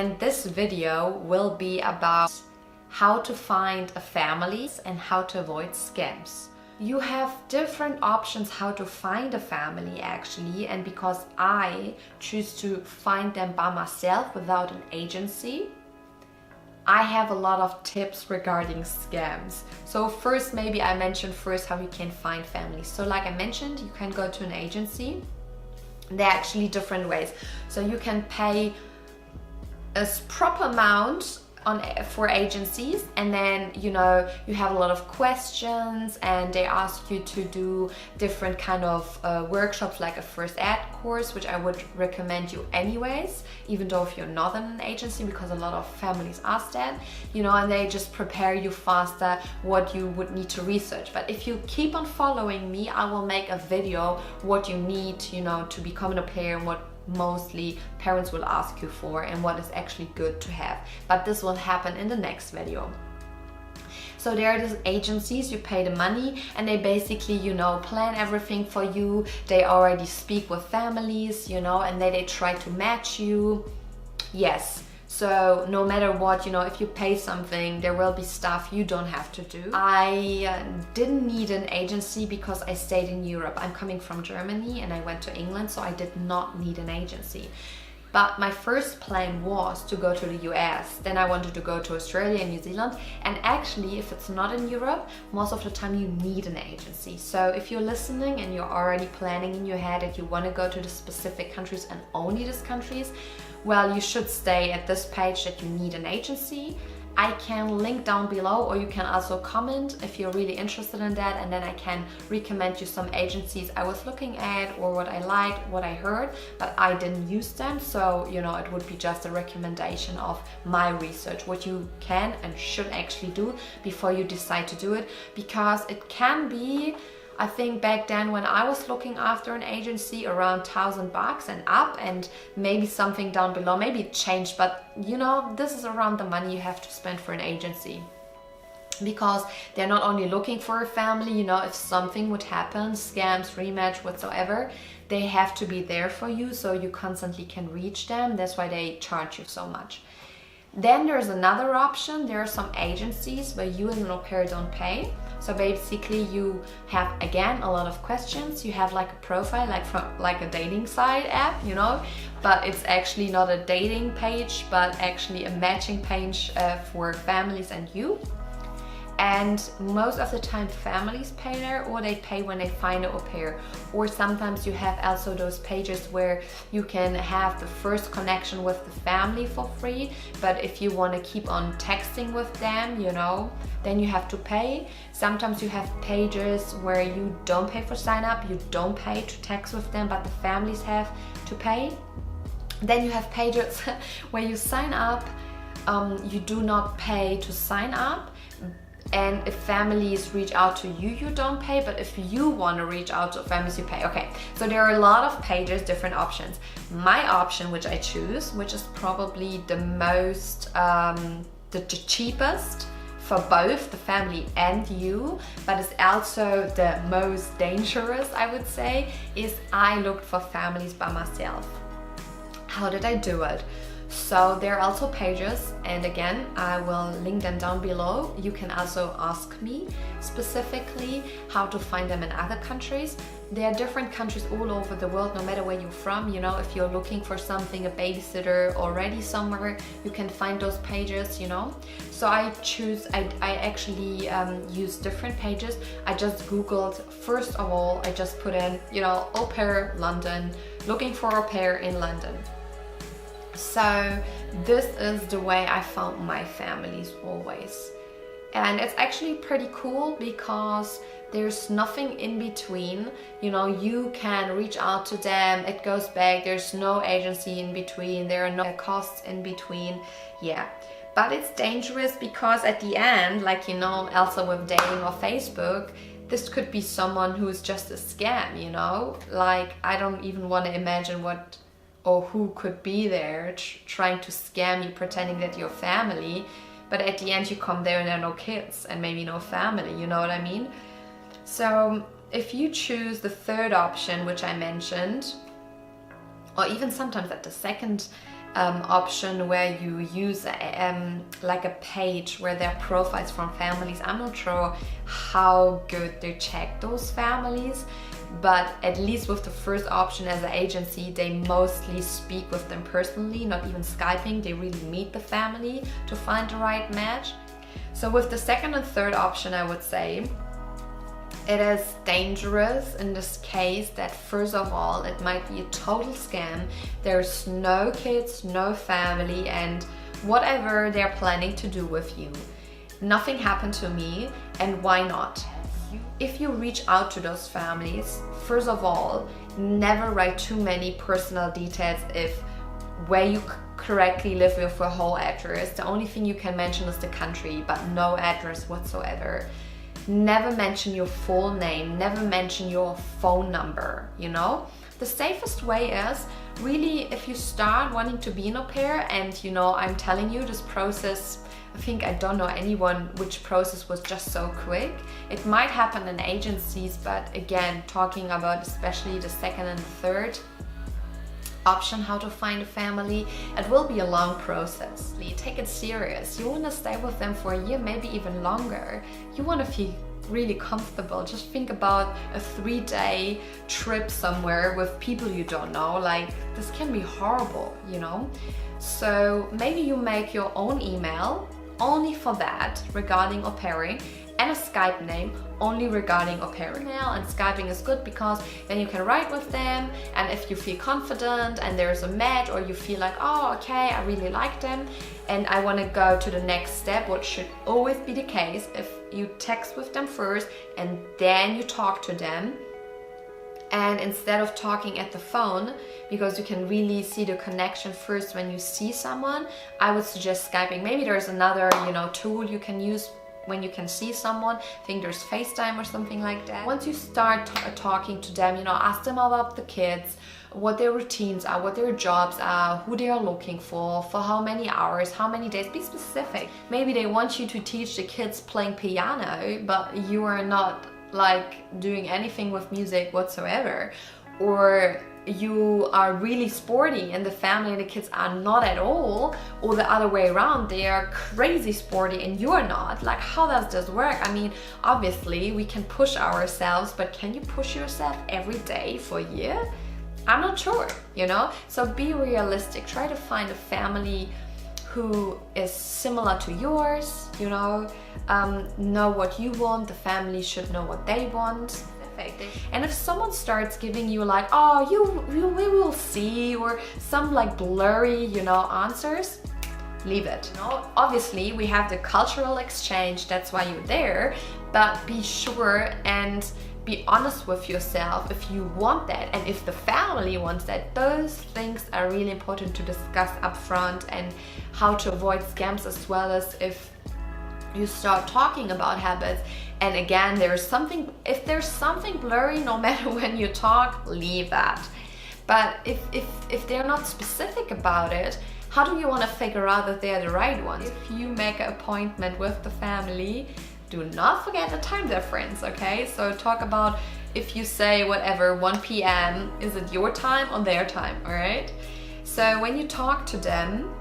and this video will be about how to find a family and how to avoid scams. You have different options how to find a family actually, and because I choose to find them by myself without an agency, I have a lot of tips regarding scams. So first, maybe I mention first how you can find families. So like I mentioned, you can go to an agency. There are actually different ways. So you can pay a proper amount for agencies, and then you have a lot of questions and they ask you to do different kind of workshops, like a first aid course, which I would recommend you anyways, even though if you're not in an agency, because a lot of families ask that, and they just prepare you faster what you would need to research. But if you keep on following me, I will make a video what you need to become an au pair and what mostly parents will ask you for and what is actually good to have. But this will happen in the next video. So there are these agencies, you pay the money and they basically, plan everything for you. They already speak with families, and they try to match you. Yes. So no matter what, if you pay something, there will be stuff you don't have to do. I didn't need an agency because I stayed in Europe. I'm coming from Germany and I went to England, so I did not need an agency. But my first plan was to go to the US. Then I wanted to go to Australia and New Zealand. And actually, if it's not in Europe, most of the time you need an agency. So if you're listening and you're already planning in your head that you want to go to the specific countries and only these countries, well, you should stay at this page that you need an agency. I can link down below, or you can also comment if you're really interested in that, and then I can recommend you some agencies I was looking at or what I liked, what I heard, but I didn't use them. So, it would be just a recommendation of my research, what you can and should actually do before you decide to do it, because it can be, I think back then when I was looking after an agency, around $1,000 and up, and maybe something down below, maybe it changed, but this is around the money you have to spend for an agency. Because they're not only looking for a family, if something would happen, scams, rematch, whatsoever, they have to be there for you so you constantly can reach them. That's why they charge you so much. Then there's another option. There are some agencies where you as an au pair don't pay. So basically you have, again, a lot of questions. You have like a profile, like a dating site app, but it's actually not a dating page, but actually a matching page for families and you. And most of the time families pay there, or they pay when they find an au pair. Or sometimes you have also those pages where you can have the first connection with the family for free, but if you want to keep on texting with them, then you have to pay. Sometimes you have pages where you don't pay for sign up, you don't pay to text with them, but the families have to pay. Then you have pages where you sign up, you do not pay to sign up. And if families reach out to you, you don't pay, but if you want to reach out to families, you pay. Okay, so there are a lot of pages, different options. My option, which I choose, which is probably the most, the cheapest for both the family and you, but it's also the most dangerous, I would say, is I looked for families by myself. How did I do it? So there are also pages, and again, I will link them down below. You can also ask me specifically how to find them in other countries. There are different countries all over the world, no matter where you're from. If you're looking for something, a babysitter already somewhere, you can find those pages, So I actually use different pages. I just Googled, first of all, I just put in, au pair London, looking for au pair in London. So this is the way I found my families always. And it's actually pretty cool because there's nothing in between. You can reach out to them, it goes back, there's no agency in between, there are no costs in between. Yeah, but it's dangerous because at the end, also with dating or Facebook, this could be someone who is just a scam, I don't even want to imagine what or who could be there trying to scam you, pretending that you're family, but at the end you come there and there are no kids and maybe no family, you know what I mean? So if you choose the third option, which I mentioned, or even sometimes at the second option where you use like a page where there are profiles from families. I'm not sure how good they check those families, but at least with the first option as an agency, they mostly speak with them personally, not even Skyping. They really meet the family to find the right match. So with the second and third option, I would say it is dangerous in this case that first of all, it might be a total scam. There's no kids, no family, and whatever they're planning to do with you. Nothing happened to me, and why not? If you reach out to those families, first of all, never write too many personal details if where you correctly live with your whole address. The only thing you can mention is the country, but no address whatsoever. Never mention your full name, never mention your phone number, you know? The safest way is really if you start wanting to be an au pair, and you know, I'm telling you this process, I don't know anyone which process was just so quick. It might happen in agencies, but again, talking about especially the second and third option, how to find a family, it will be a long process. You take it serious. You want to stay with them for a year, maybe even longer. You want to feel really comfortable. Just think about a 3-day trip somewhere with people you don't know. Like, this can be horrible, you know? So maybe you make your own email only for that regarding au pairing, and a Skype name only regarding au pairing. Email and Skyping is good because then you can write with them, and if you feel confident and there's a match, or you feel like, oh okay, I really like them and I want to go to the next step, what should always be the case, if you text with them first and then you talk to them. And instead of talking at the phone, because you can really see the connection first when you see someone, I would suggest Skyping. Maybe there's another, you know, tool you can use when you can see someone. I think there's FaceTime or something like that. Once you start talking to them, you know, ask them about the kids, what their routines are, what their jobs are, who they are looking for how many hours, how many days. Be specific. Maybe they want you to teach the kids playing piano, but you are not like doing anything with music whatsoever, or you are really sporty and the family and the kids are not at all, or the other way around, they are crazy sporty and you are not. Like, how does this work? I mean, obviously we can push ourselves, but can you push yourself every day for a year? I'm not sure, you know? So be realistic. Try to find a family who is similar to yours, you know what you want. The family should know what they want. And if someone starts giving you like, oh, we will see, or some like blurry, you know, answers, leave it. You know, obviously we have the cultural exchange, that's why you're there, but be sure and be honest with yourself if you want that, and if the family wants that. Those things are really important to discuss up front, and how to avoid scams, as well as if you start talking about habits. And again, if there's something blurry, no matter when you talk, leave that. But if they're not specific about it, how do you want to figure out that they're the right ones? If you make an appointment with the family, do not forget the time difference, okay? So talk about, if you say whatever, 1 p.m., is it your time or their time, all right? So when you talk to them,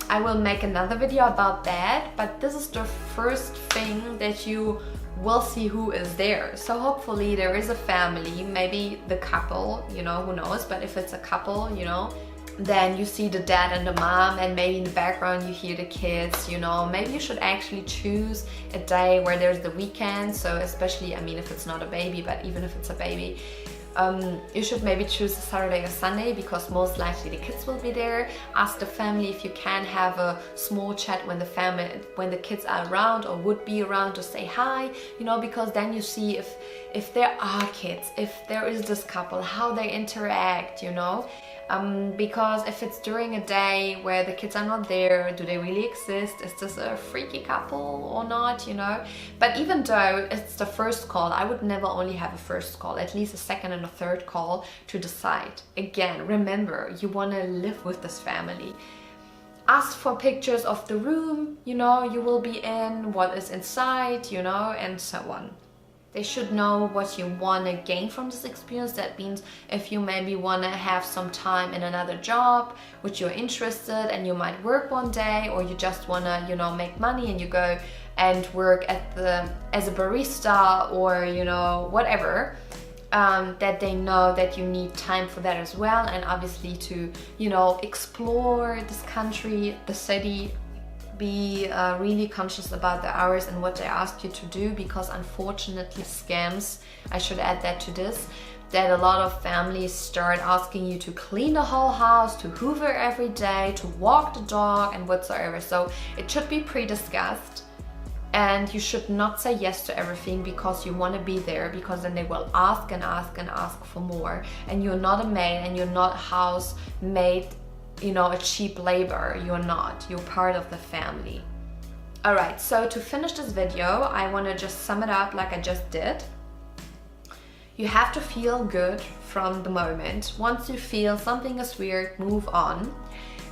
I will make another video about that, but this is the first thing that you will see who is there. So hopefully there is a family, maybe the couple, you know, who knows, but if it's a couple, you know, then you see the dad and the mom, and maybe in the background you hear the kids, you know. Maybe you should actually choose a day where there's the weekend. So especially, I mean, if it's not a baby, but even if it's a baby, you should maybe choose a Saturday or Sunday, because most likely the kids will be there. Ask the family if you can have a small chat when the kids are around or would be around, to say hi, you know, because then you see if there are kids, if there is this couple, how they interact, you know. Because if it's during a day where the kids are not there, do they really exist? Is this a freaky couple or not, you know? But even though it's the first call, I would never only have a first call, at least a second and a third call to decide. Again, remember, you want to live with this family. Ask for pictures of the room, you know, you will be in, what is inside, you know, and so on. They should know what you want to gain from this experience. That means if you maybe want to have some time in another job which you're interested and you might work one day, or you just want to, you know, make money and you go and work as a barista, or, you know, whatever, that they know that you need time for that as well. And obviously to, you know, explore this country, the city, be really conscious about the hours and what they ask you to do, because unfortunately scams, I should add that to this, that a lot of families start asking you to clean the whole house, to hoover every day, to walk the dog and whatsoever. So it should be pre-discussed, and you should not say yes to everything because you want to be there, because then they will ask and ask and ask for more, and you're not a maid and you're not housemaid, you know, a cheap labor. You're not, you're part of the family. All right, so to finish this video, I want to just sum it up like I just did. You have to feel good from the moment. Once you feel something is weird, move on.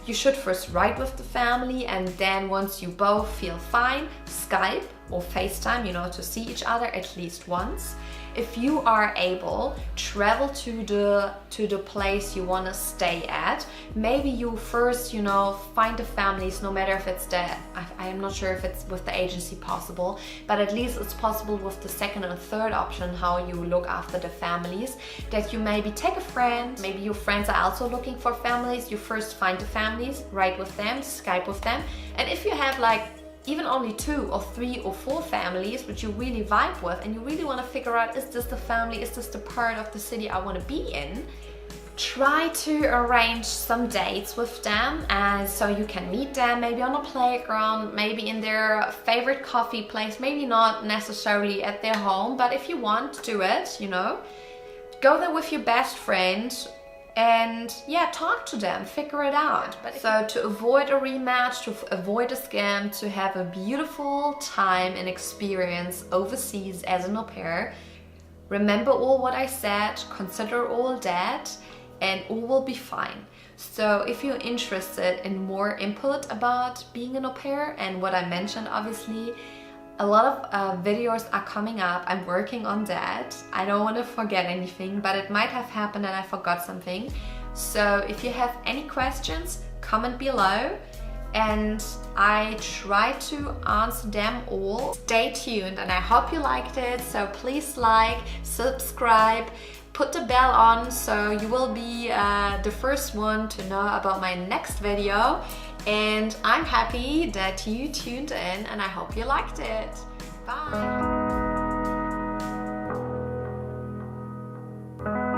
You should first write with the family, and then once you both feel fine, Skype or FaceTime, you know, to see each other at least once. If you are able, travel to the place you want to stay at. Maybe you first, you know, find the families, no matter if it's I am not sure if it's with the agency possible, but at least it's possible with the second and third option, how you look after the families, that you maybe take a friend, maybe your friends are also looking for families. You first find the families, write with them, Skype with them, and if you have like even only 2 or 3 or 4 families which you really vibe with, and you really want to figure out, is this the family, is this the part of the city I want to be in, try to arrange some dates with them, and so you can meet them maybe on a playground, maybe in their favorite coffee place, maybe not necessarily at their home, but if you want, do it, you know. Go there with your best friend and yeah, talk to them, figure it out. But so to avoid a rematch, to avoid a scam, to have a beautiful time and experience overseas as an au pair, remember all what I said, consider all that, and all will be fine. So if you're interested in more input about being an au pair and what I mentioned, obviously, a lot of videos are coming up. I'm working on that. I don't want to forget anything, but it might have happened and I forgot something. So if you have any questions, comment below and I try to answer them all. Stay tuned, and I hope you liked it. So please like, subscribe, put the bell on so you will be the first one to know about my next video. And I'm happy that you tuned in and I hope you liked it. Bye!